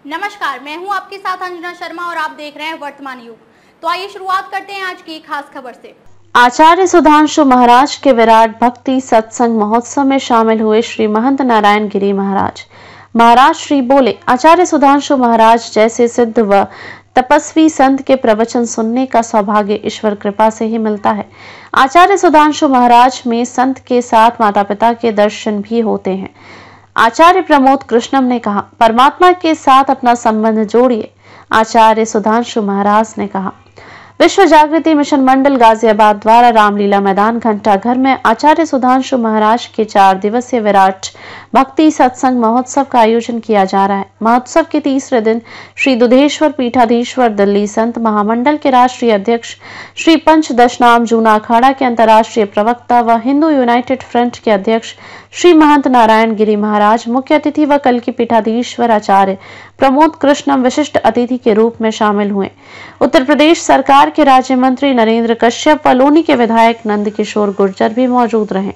नमस्कार, मैं हूं आपके साथ अंजना शर्मा और आप देख रहे हैं वर्तमान युग। तो आइए शुरुआत करते हैं आज की खास खबर से। आचार्य सुधांशु महाराज के विराट भक्ति सत्संग महोत्सव में शामिल हुए श्री महंत नारायण गिरी महाराज। महाराज श्री बोले, आचार्य सुधांशु महाराज जैसे सिद्ध व तपस्वी संत के प्रवचन सुनने का सौभाग्य ईश्वर कृपा से ही मिलता है। आचार्य सुधांशु महाराज में संत के साथ माता पिता के दर्शन भी होते हैं। आचार्य प्रमोद कृष्णम ने कहा, परमात्मा के साथ अपना संबंध जोड़िए। आचार्य सुधांशु महाराज ने कहा। विश्व जागृति मिशन मंडल गाजियाबाद द्वारा रामलीला मैदान घंटा घर में आचार्य सुधांशु महाराज के 4 दिवसीय विराट भक्ति सत्संग महोत्सव का आयोजन किया जा रहा है। महोत्सव के तीसरे दिन श्री दुधेश्वर पीठाधीश्वर दिल्ली संत महामंडल के राष्ट्रीय अध्यक्ष श्री पंच दशनाम जूना अखाड़ा के अंतर्राष्ट्रीय प्रवक्ता व हिंदू यूनाइटेड फ्रंट के अध्यक्ष श्री महंत नारायण गिरी महाराज मुख्य अतिथि व कल की पीठाधीश्वर आचार्य प्रमोद कृष्णम विशिष्ट अतिथि के रूप में शामिल हुए। उत्तर प्रदेश सरकार के राज्य मंत्री नरेंद्र कश्यप व लोनी के विधायक नंद किशोर गुर्जर भी मौजूद रहे।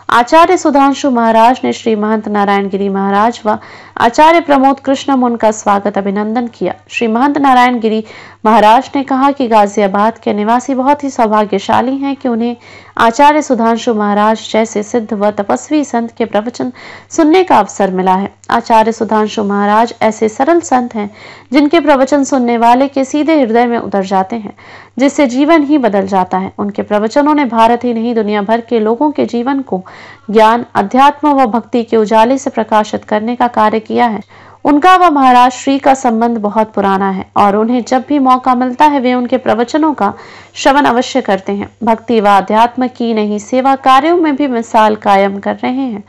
आचार्य सुधांशु महाराज ने श्री महंत नारायण गिरी महाराज व आचार्य प्रमोद कृष्णम उनका स्वागत अभिनंदन किया। श्री महंत नारायण गिरी महाराज ने कहा कि गाजियाबाद के निवासी बहुत ही सौभाग्यशाली हैं कि उन्हें आचार्य सुधांशु महाराज जैसे सिद्ध व तपस्वी संत के प्रवचन सुनने का अवसर मिला है। आचार्य सुधांशु महाराज ऐसे सरल संत हैं जिनके प्रवचन सुनने वाले के सीधे हृदय में उतर जाते हैं, जिससे जीवन ही बदल जाता है। उनके प्रवचनों ने भारत ही नहीं दुनिया भर के लोगों के जीवन को ज्ञान, अध्यात्म व भक्ति के उजाले से प्रकाशित करने का कार्य किया है। उनका व महाराज श्री का संबंध बहुत पुराना है और उन्हें जब भी मौका मिलता है वे उनके प्रवचनों का श्रवण अवश्य करते हैं। भक्ति व अध्यात्म की नहीं सेवा कार्यों में भी मिसाल कायम कर रहे हैं।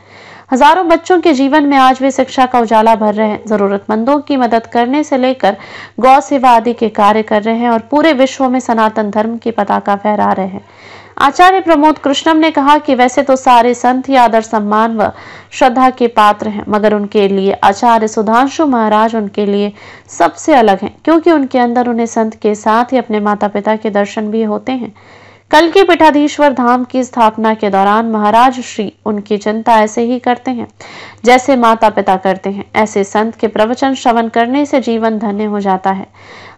हजारों बच्चों के जीवन में आज वे शिक्षा का उजाला भर रहे हैं। जरूरतमंदों की मदद करने से लेकर गौ सेवा आदि के कार्य कर रहे हैं और पूरे विश्व में सनातन धर्म की पताका फहरा रहे हैं। आचार्य प्रमोद कृष्णम ने कहा कि वैसे तो सारे संत ही आदर सम्मान व श्रद्धा के पात्र हैं, मगर उनके लिए आचार्य सुधांशु महाराज उनके लिए सबसे अलग हैं, क्योंकि उनके अंदर उन्हें संत के साथ ही अपने माता पिता के दर्शन भी होते हैं। कल के पीठाधीश्वर धाम की स्थापना के दौरान महाराज श्री उनकी चिंता ऐसे ही करते हैं जैसे माता पिता करते हैं। ऐसे संत के प्रवचन श्रवण करने से जीवन धन्य हो जाता है।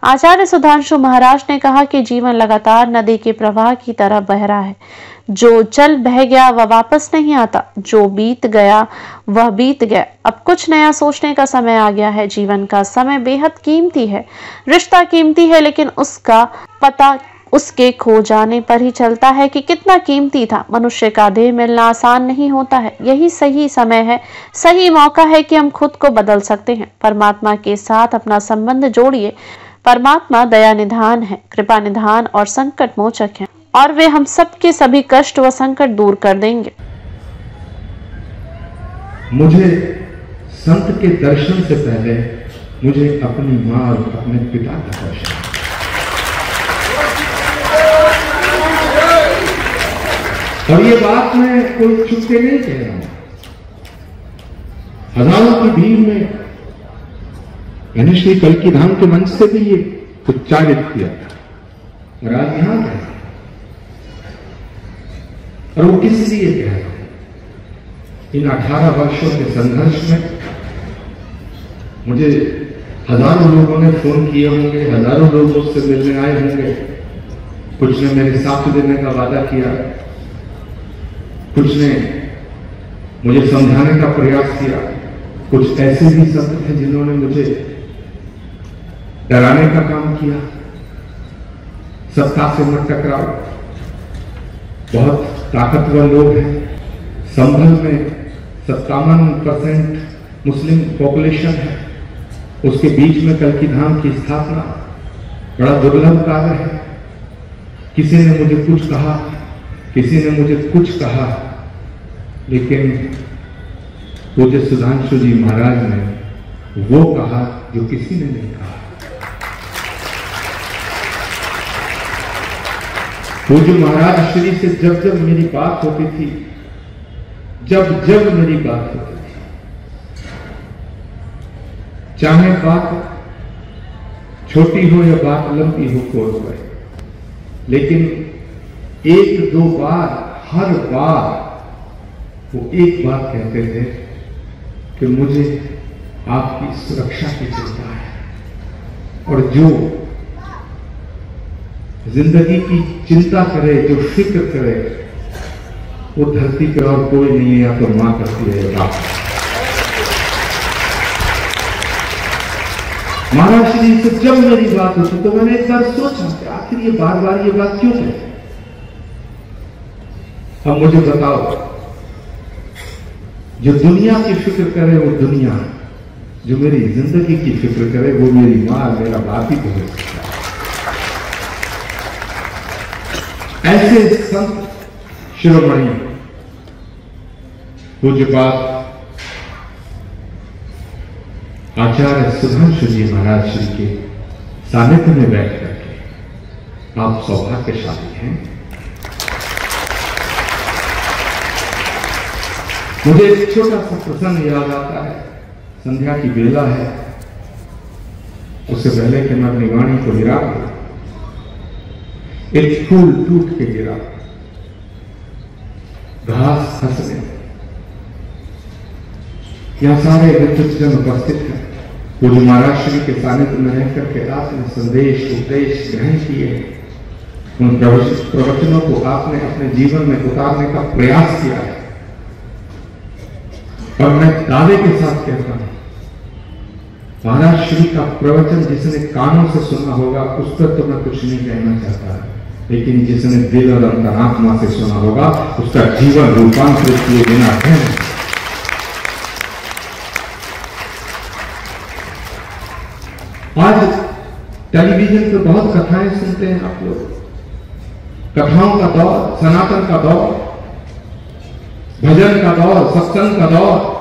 आचार्य सुधांशु महाराज ने कहा कि जीवन लगातार नदी के प्रवाह की तरह बह रहा है। जो चल बह गया वह वापस नहीं आता, जो बीत गया वह बीत गया। अब कुछ नया सोचने का समय आ गया है। जीवन का समय बेहद कीमती है, रिश्ता कीमती है, लेकिन उसका पता उसके खो जाने पर ही चलता है कि कितना कीमती था। मनुष्य का देह मिलना आसान नहीं होता है। यही सही समय है, सही मौका है कि हम खुद को बदल सकते हैं। परमात्मा के साथ अपना संबंध जोड़िए। परमात्मा दया निधान है, कृपा निधान और संकट मोचक है और वे हम सबके सभी कष्ट व संकट दूर कर देंगे। मुझे संत के दर्शन से पहले मुझे अपनी माँ और अपने पिता का दर्शन। और ये बात मैं कोई छुप के नहीं कह रहा हूं। हजारों की भीड़ में मैंने श्री कल की धाम के मंच से भी ये उच्चारित किया और आज यहां गए और वो किस लिए कह रहा हूं। इन 18 वर्षों के संघर्ष में मुझे हजारों लोगों ने फोन किए होंगे, हजारों लोग मुझसे मिलने आए होंगे। कुछ ने मेरे साथ देने का वादा किया, कुछ ने मुझे समझाने का प्रयास किया, कुछ ऐसे भी संत थे जिन्होंने मुझे डराने का काम किया। सत्ता से मत टकराओ, बहुत ताकतवर लोग हैं। संभल में 57% मुस्लिम पॉपुलेशन है, उसके बीच में कल की धाम की स्थापना बड़ा दुर्लभ कार्य है। किसी ने मुझे कुछ कहा, किसी ने मुझे कुछ कहा, लेकिन पूज्य सुधांशु जी महाराज ने वो कहा जो किसी ने नहीं कहा। पूज्य महाराज श्री से जब जब मेरी बात होती थी, जब जब मेरी बात होती थी, चाहे बात छोटी हो या बात लंबी हो, कोर्ट पर, लेकिन 1-2 बार, हर बार वो एक बात कहते थे कि मुझे आपकी सुरक्षा की चिंता है। और जो जिंदगी की चिंता करे, जो फिक्र करे, वो धरती पे और कोई नहीं है, या तो मां करती है या बाप। महाराज श्री से जब मेरी बात होती तो मैंने एक बार सोचा कि आखिर ये बार बार ये बात क्यों है। अब मुझे बताओ, जो दुनिया की फिक्र करे वो दुनिया, जो मेरी जिंदगी की फिक्र करे वो मेरी मां, मेरा बाप ही तो हो सकता है। ऐसे संत शिरोमणि पूज्यपाद आचार्य सुधांशु जी महाराज श्री के सानिध्य में बैठ करके आप सौभाग्यशाली हैं। मुझे एक छोटा सा प्रसंग याद आता है। संध्या की बेला है, उससे पहले कि मैं अपनी वाणी को गिरा दूं, एक फूल टूट के गिरा, घास हंसने, यहां सारे विद्वजन उपस्थित हैं। पूज्य महाराज श्री के सानिध्य में रह करके आपने संदेश उपदेश ग्रहण किए, उन प्रवचनों को आपने अपने जीवन में उतारने का प्रयास किया है। और मैं दावे के साथ कहता हूं, महाराज श्री का प्रवचन जिसने कानों से सुना होगा उस पर तो मैं कुछ नहीं कहना चाहता, लेकिन जिसने दिल और अंतरात्मा से सुना होगा उसका जीवन रूपांतरित किए बिना है। आज टेलीविजन पर बहुत कथाएं सुनते हैं आप लोग, कथाओं का दौर, सनातन का दौर, भजन का दौर, सत्संग का दौर।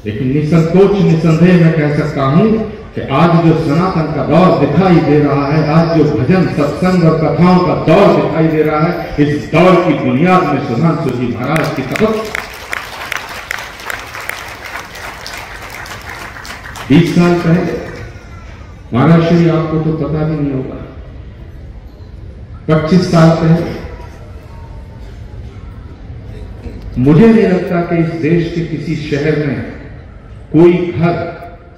लेकिन निसंकोच निसंदेह मैं कह सकता हूं कि आज जो सनातन का दौर दिखाई दे रहा है, आज जो भजन सत्संग और कथाओं का दौर दिखाई दे रहा है, इस दौर की बुनियाद में सुधांशु जी महाराज की तपस्या। 20 साल पहले महाराज श्री, आपको तो पता भी नहीं होगा, 25 साल पहले, मुझे नहीं लगता कि इस देश के किसी शहर में कोई घर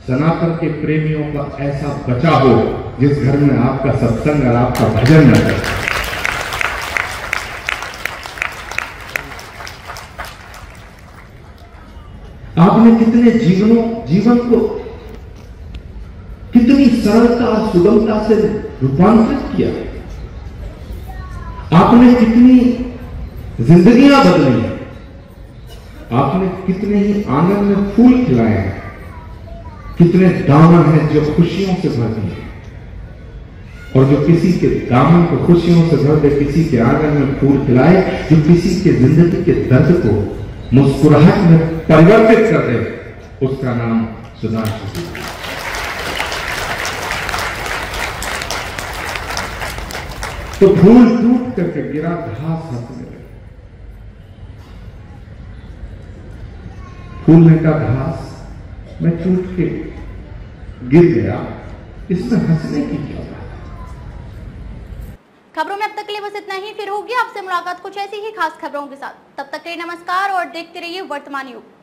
सनातन के प्रेमियों का ऐसा बचा हो जिस घर में आपका सत्संग और आपका भजन न करे। आपने कितने जीवन को कितनी सरलता सुगमता से रूपांतरित किया, आपने कितनी जिंदगियां बदली, आपने कितने ही आंगन में फूल खिलाए हैं, कितने दामन हैं जो खुशियों से भर दिए, और जो किसी के दामन को खुशियों से भर दे, किसी के आंगन में फूल खिलाए, जो किसी के जिंदगी के दर्द को मुस्कुराहट में परिवर्तित कर दे, उसका नाम सुधांशु जी। तो फूल टूट करके गिरा, घास हंसने लगी, फूलने का घास मैं टूट के गिर गया, इसमें हंसने की क्या बात है। खबरों में अब तक के लिए बस इतना ही, फिर होगी आपसे मुलाकात कुछ ऐसी ही खास खबरों के साथ। तब तक के लिए नमस्कार और देखते रहिए वर्तमान युग।